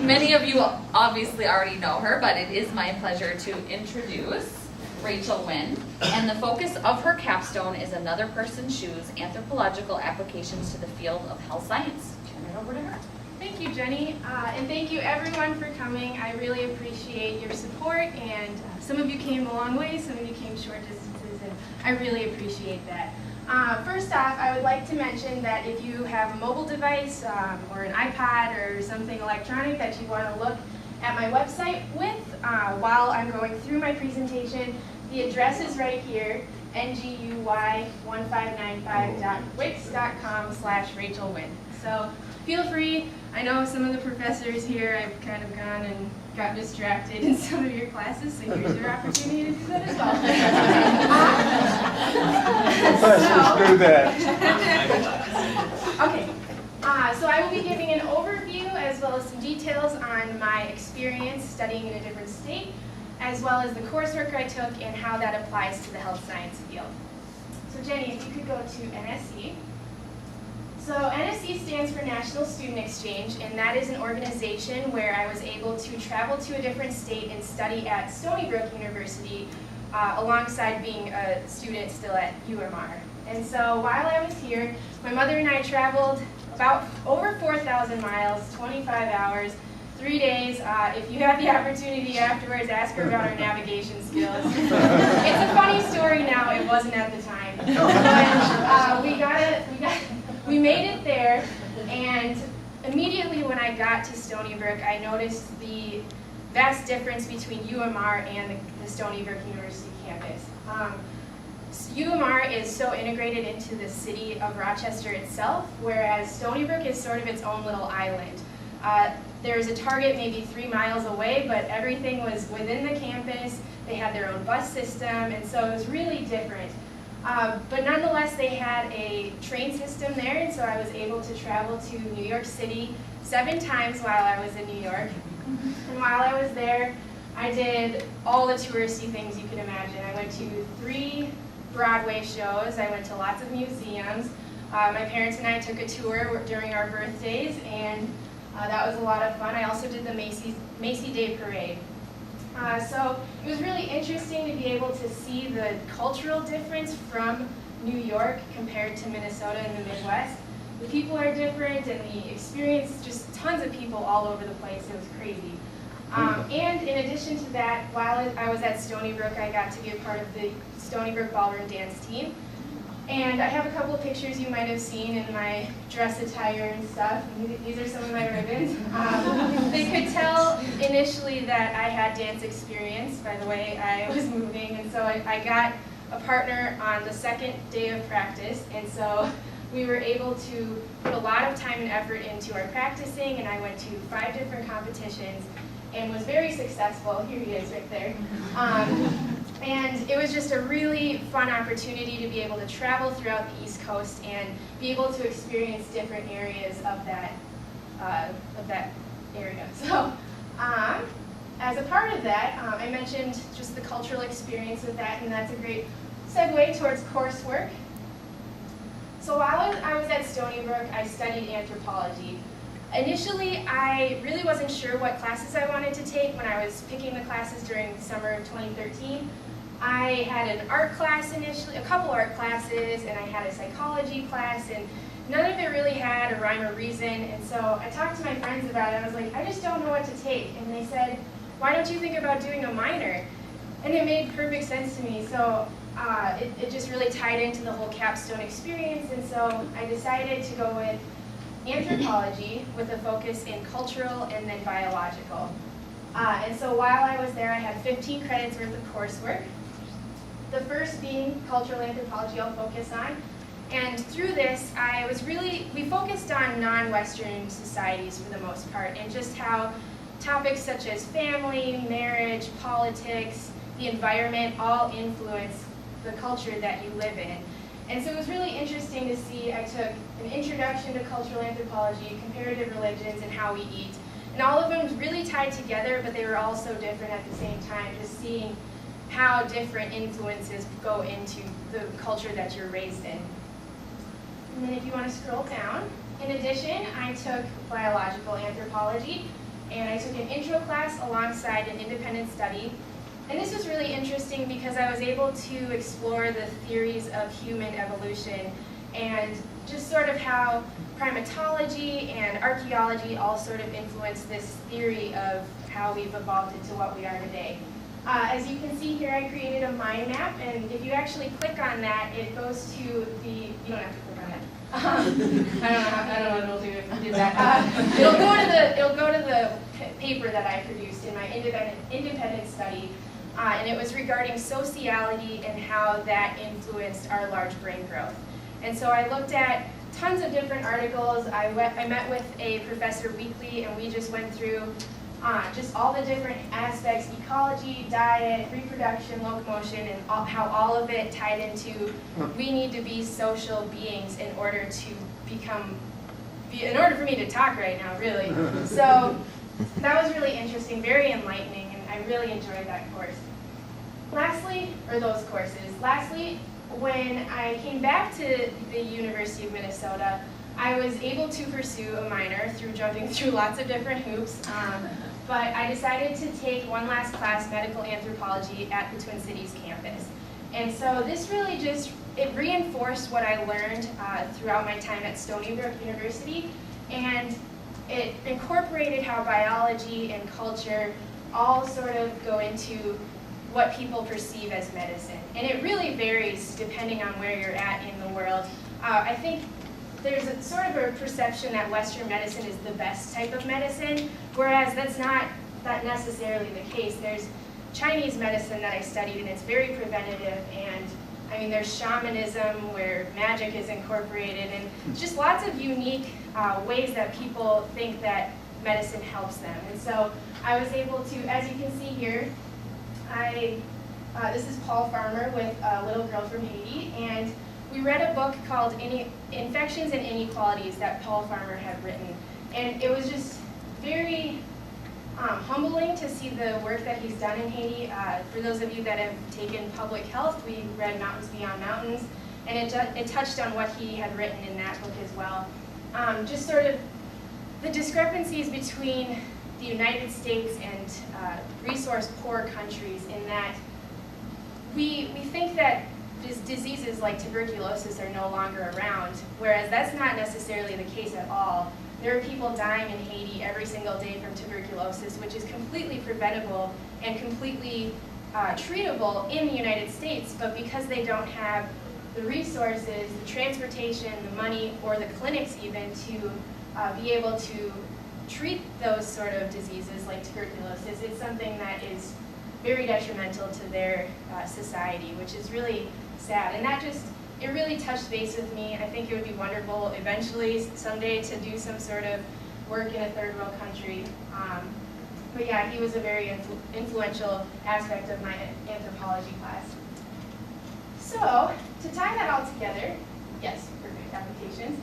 Many of you obviously already know her, but it is my pleasure to introduce Rachel Wynn. And the focus of her capstone is Another Person's Shoes, Anthropological Applications to the Field of Health Science. Turn it over to her. Thank you, Jenny, and thank you everyone for coming. I really appreciate your support, and some of you came a long way, some of you came short distances, and I really appreciate that. First off, I would like to mention that if you have a mobile device or an iPad or something electronic that you want to look at my website with while I'm going through my presentation, the address is right here, nguy1595.wix.com/Rachel Wynn. So feel free. I know some of the professors here, I've kind of gone and got distracted in some of your classes, so here's your opportunity to do that as well. Professors do that. Okay, so I will be giving an overview as well as some details on my experience studying in a different state, as well as the coursework I took and how that applies to the health science field. So Jenny, if you could go to NSE. So NSE stands for National Student Exchange, and that is an organization where I was able to travel to a different state and study at Stony Brook University alongside being a student still at UMR. And so while I was here, my mother and I traveled about over 4,000 miles, 25 hours, 3 days. If you have the opportunity afterwards, ask her about our navigation skills. It's a funny story now, it wasn't at the time. But we made it there, and immediately when I got to Stony Brook, I noticed the vast difference between UMR and the Stony Brook University campus. UMR is so integrated into the city of Rochester itself, whereas Stony Brook is sort of its own little island. There's a Target maybe 3 miles away, but everything was within the campus. They had their own bus system, and so it was really different. But nonetheless, they had a train system there, and so I was able to travel to New York City 7 times while I was in New York. And while I was there, I did all the touristy things you can imagine. I went to 3 Broadway shows. I went to lots of museums. My parents and I took a tour during our birthdays, and that was a lot of fun. I also did the Macy Day Parade. So it was really interesting to be able to see the cultural difference from New York compared to Minnesota and the Midwest. The people are different, and the experience, just tons of people all over the place. It was crazy. And in addition to that, while I was at Stony Brook, I got to be a part of the Stony Brook Ballroom Dance team. And I have a couple of pictures you might have seen in my dress attire and stuff. These are some of my ribbons. They could tell initially that I had dance experience by the way I was moving, and so I got a partner on the second day of practice, and so we were able to put a lot of time and effort into our practicing, and I went to 5 different competitions and was very successful. Here he is right there. And it was just a really fun opportunity to be able to travel throughout the East Coast and be able to experience different areas of that area. So, as a part of that, I mentioned just the cultural experience with that, and that's a great segue towards coursework. So while I was at Stony Brook, I studied anthropology. Initially, I really wasn't sure what classes I wanted to take when I was picking the classes during the summer of 2013. I had an art class initially, a couple art classes, and I had a psychology class, and none of it really had a rhyme or reason, and so I talked to my friends about it. I was like, I just don't know what to take, and they said, why don't you think about doing a minor? And it made perfect sense to me, so it just really tied into the whole capstone experience, and so I decided to go with anthropology with a focus in cultural and then biological. And so while I was there, I had 15 credits worth of coursework. The first being cultural anthropology I'll focus on. And through this, we focused on non-Western societies for the most part, and just how topics such as family, marriage, politics, the environment all influence the culture that you live in. And so it was really interesting to see. I took an introduction to cultural anthropology, comparative religions, and how we eat. And all of them really tied together, but they were all so different at the same time, just seeing how different influences go into the culture that you're raised in. And then if you want to scroll down, in addition, I took biological anthropology. and I took an intro class alongside an independent study. And this was really interesting because I was able to explore the theories of human evolution and just sort of how primatology and archaeology all sort of influence this theory of how we've evolved into what we are today. As you can see here, I created a mind map, and if you actually click on that, it goes to the, you don't have to click on that. I don't know what it'll do if you did that. It'll go to the paper that I produced in my independent study, and it was regarding sociality and how that influenced our large brain growth. And so I looked at tons of different articles. I met with a professor weekly, and we just went through just all the different aspects: ecology, diet, reproduction, locomotion, and how all of it tied into we need to be social beings in order for me to talk right now, really. So that was really interesting, very enlightening, and I really enjoyed that course. Those courses. Lastly, when I came back to the University of Minnesota, I was able to pursue a minor through jumping through lots of different hoops. But I decided to take one last class, medical anthropology, at the Twin Cities campus. And so this really it reinforced what I learned throughout my time at Stony Brook University, and it incorporated how biology and culture all sort of go into what people perceive as medicine. And it really varies depending on where you're at in the world. I think there's a sort of a perception that Western medicine is the best type of medicine, whereas that's not necessarily the case. There's Chinese medicine that I studied, and it's very preventative, and I mean, there's shamanism where magic is incorporated, and just lots of unique ways that people think that medicine helps them. And so I was able to, as you can see here, this is Paul Farmer with a little girl from Haiti, and we read a book called Infections and Inequalities that Paul Farmer had written. And it was just very humbling to see the work that he's done in Haiti. For those of you that have taken public health, we read Mountains Beyond Mountains, and it touched on what he had written in that book as well. Just sort of the discrepancies between the United States and resource-poor countries, in that we think that diseases like tuberculosis are no longer around, whereas that's not necessarily the case at all. There are people dying in Haiti every single day from tuberculosis, which is completely preventable and completely treatable in the United States, but because they don't have the resources, the transportation, the money, or the clinics even to be able to treat those sort of diseases like tuberculosis, it's something that is very detrimental to their society, which is really sad. And that it really touched base with me. I think it would be wonderful eventually someday to do some sort of work in a third world country. But yeah, he was a very influential aspect of my anthropology class. So to tie that all together, yes, perfect applications.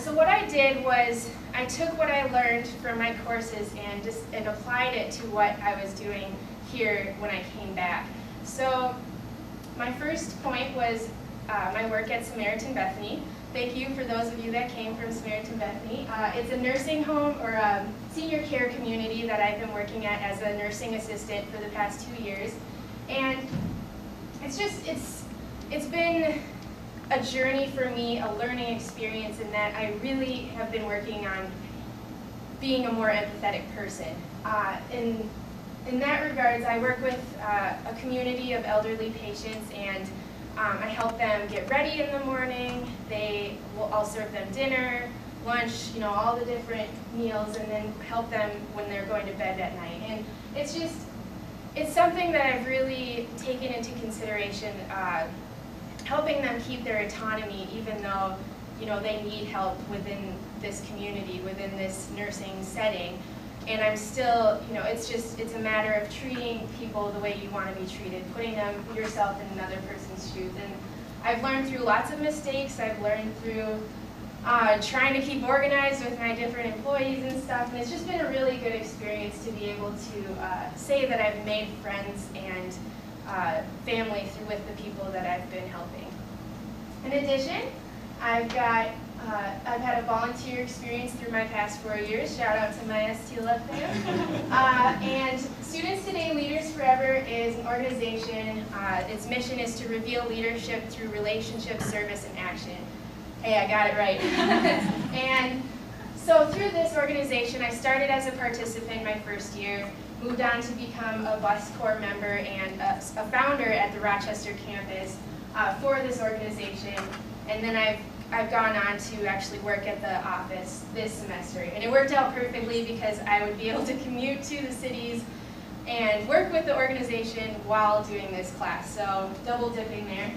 So what I did was I took what I learned from my courses and applied it to what I was doing here when I came back. So my first point was my work at Samaritan Bethany. Thank you for those of you that came from Samaritan Bethany. It's a nursing home or a senior care community that I've been working at as a nursing assistant for the past 2 years. And it's been a journey for me, a learning experience, in that I really have been working on being a more empathetic person. In that regards, I work with a community of elderly patients, and I help them get ready in the morning. I'll serve them dinner, lunch, all the different meals, and then help them when they're going to bed at night. And it's something that I've really taken into consideration, helping them keep their autonomy, even though they need help within this community, within this nursing setting. And I'm still, it's a matter of treating people the way you want to be treated, putting yourself in another person's shoes. And I've learned through lots of mistakes. I've learned through trying to keep organized with my different employees and stuff. And it's just been a really good experience to be able to say that I've made friends and family with the people that I've been helping. In addition, I've got I've had a volunteer experience through my past 4 years. Shout out to my STLF fam. And Students Today Leaders Forever is an organization. Its mission is to reveal leadership through relationship, service, and action. Hey, I got it right. And so through this organization, I started as a participant my first year, moved on to become a bus corps member and a founder at the Rochester campus for this organization. And then I've gone on to actually work at the office this semester. And it worked out perfectly because I would be able to commute to the cities and work with the organization while doing this class. So double dipping there.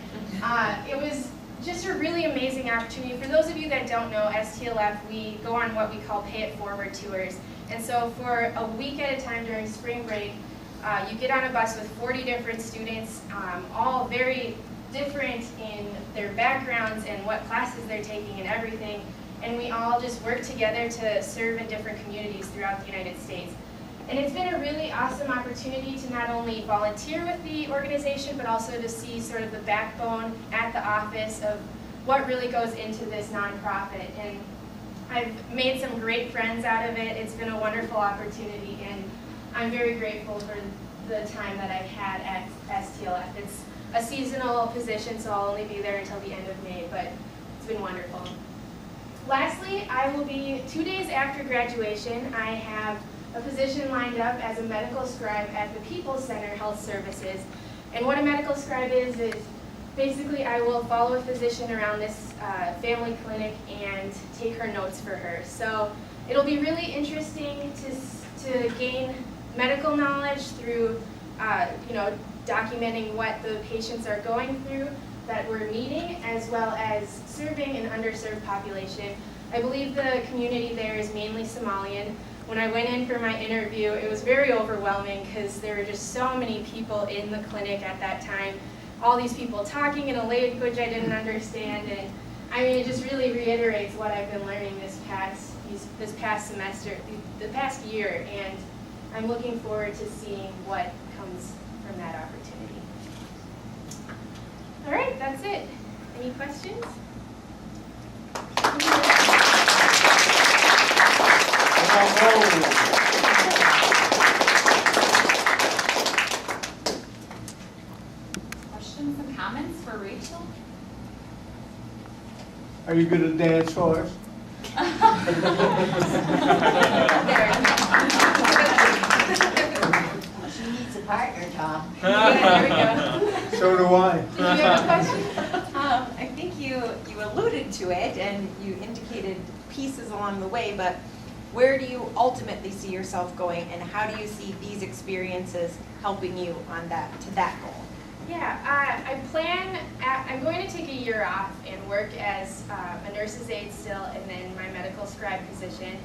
It was just a really amazing opportunity. For those of you that don't know, STLF, we go on what we call Pay It Forward tours. And so for a week at a time during spring break, you get on a bus with 40 different students, all very different in their backgrounds and what classes they're taking and everything. And we all just work together to serve in different communities throughout the United States. And it's been a really awesome opportunity to not only volunteer with the organization, but also to see sort of the backbone at the office of what really goes into this nonprofit. And I've made some great friends out of it. It's been a wonderful opportunity, and I'm very grateful for the time that I've had at STLF. It's a seasonal position, so I'll only be there until the end of May, but it's been wonderful. Lastly, I will be 2 days after graduation. I have a position lined up as a medical scribe at the People's Center Health Services. And what a medical scribe is basically I will follow a physician around this family clinic and take her notes for her. So it'll be really interesting to gain medical knowledge through documenting what the patients are going through that we're meeting, as well as serving an underserved population. I believe the community there is mainly Somalian. When I went in for my interview, it was very overwhelming because there were just so many people in the clinic at that time. All these people talking in a language I didn't understand, and I mean, it just really reiterates what I've been learning this past semester, the past year, and I'm looking forward to seeing what comes from that opportunity. All right, that's it. Any questions? Questions and comments for Rachel? Are you going to dance for us? She needs a partner, Tom. Yeah, there we go. So do I. Do you have a question? I think you alluded to it and you indicated pieces along the way, but where do you ultimately see yourself going, and how do you see these experiences helping you on that goal? Yeah, I'm going to take a year off and work as a nurse's aide still, and then my medical scribe position.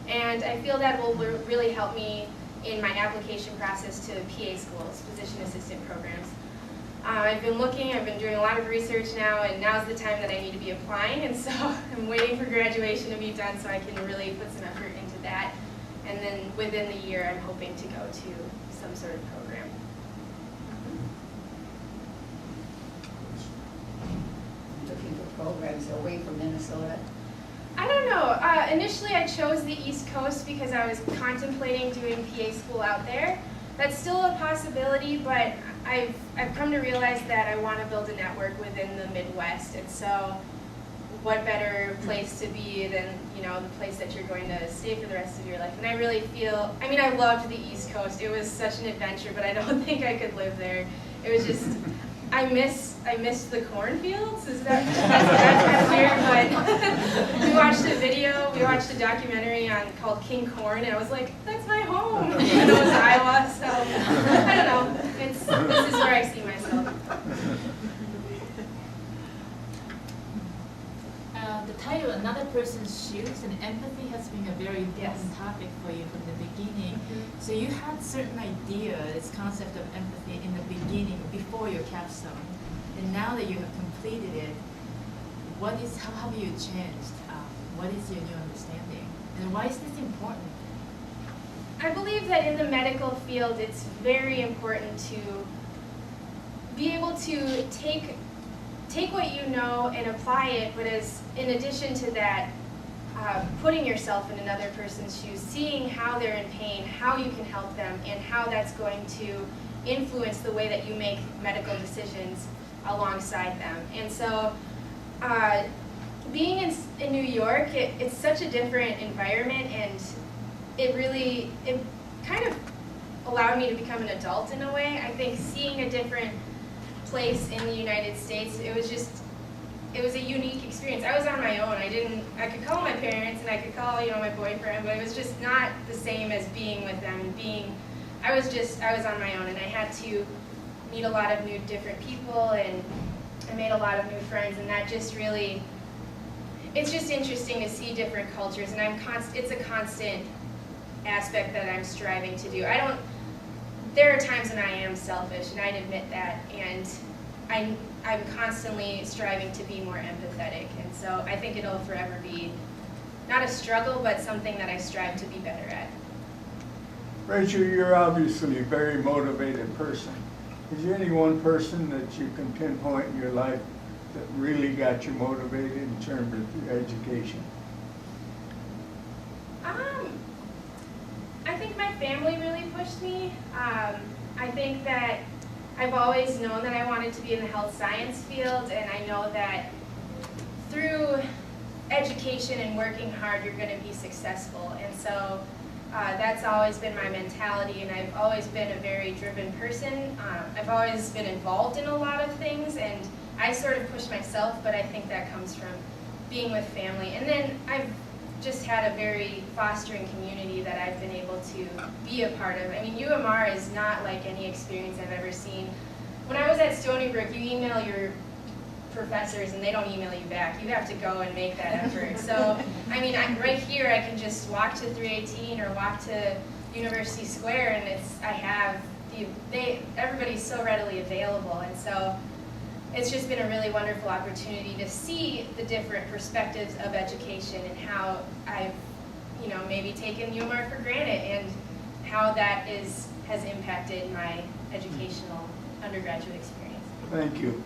And I feel that will really help me in my application process to PA schools, physician assistant programs. I've been doing a lot of research now, and now's the time that I need to be applying, and so I'm waiting for graduation to be done so I can really put some effort into that. And then within the year, I'm hoping to go to some sort of program. Looking for programs away from Minnesota. I don't know. Initially, I chose the East Coast because I was contemplating doing PA school out there. That's still a possibility, but I've come to realize that I want to build a network within the Midwest, and so what better place to be than, the place that you're going to stay for the rest of your life. And I really feel, I loved the East Coast. It was such an adventure, but I don't think I could live there. It was just, I missed the cornfields. That's kind of weird, but we watched a documentary called King Corn, and I was like, that's my home. It was Iowa, so I don't know. This is where I see myself. The title, Another Person's Shoes, and empathy has been a very important Yes. topic for you from the beginning. So you had certain idea, this concept of empathy in the beginning, before your capstone. And now that you have completed it, how have you changed? What is your new understanding? And why is this important? I believe that in the medical field, it's very important to be able to take take what you know and apply it, but as in addition to that, putting yourself in another person's shoes, seeing how they're in pain, how you can help them, and how that's going to influence the way that you make medical decisions alongside them. And so being in New York, it's such a different environment, and it kind of allowed me to become an adult in a way. I think seeing a different place in the United States, it was a unique experience. I was on my own. I could call my parents and I could call, my boyfriend, but it was just not the same as being with them and I was on my own, and I had to meet a lot of new different people, and I made a lot of new friends, and that just really, it's just interesting to see different cultures, and it's a constant aspect that I'm striving to do. There are times when I am selfish, and I'd admit that, and I'm constantly striving to be more empathetic, and so I think it'll forever be not a struggle, but something that I strive to be better at. Rachel, you're obviously a very motivated person. Is there any one person that you can pinpoint in your life that really got you motivated in terms of your education? I think my family really pushed me. I think that I've always known that I wanted to be in the health science field, and I know that through education and working hard, you're going to be successful. And so that's always been my mentality, and I've always been a very driven person. I've always been involved in a lot of things, and I sort of push myself, but I think that comes from being with family. And then I've just had a very fostering community that I've been able to be a part of. I mean, UMR is not like any experience I've ever seen. When I was at Stony Brook, you email your professors and they don't email you back. You have to go and make that effort. So, I mean, right here I can just walk to 318 or walk to University Square, and everybody's so readily available. And so it's just been a really wonderful opportunity to see the different perspectives of education and how I've, maybe taken UMR for granted, and how that has impacted my educational undergraduate experience. Thank you.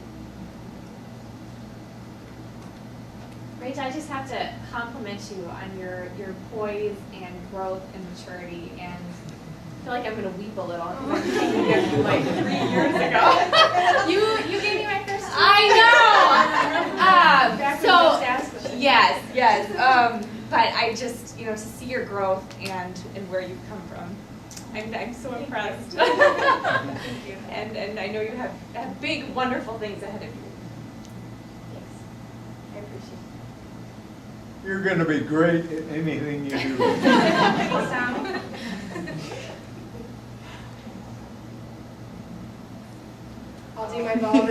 Rachel, I just have to compliment you on your poise and growth and maturity, and I feel like I'm going to weep a little because I'm taking it from like 3 years ago. You gave me my first. I know. Back when you just asked me. Yes. But I just, to see your growth and where you've come from, I'm so impressed. Thank you. And I know you have big, wonderful things ahead of you. Thanks. I appreciate it. You're going to be great at anything you do. Thanks, Sam. I'll do my ballroom.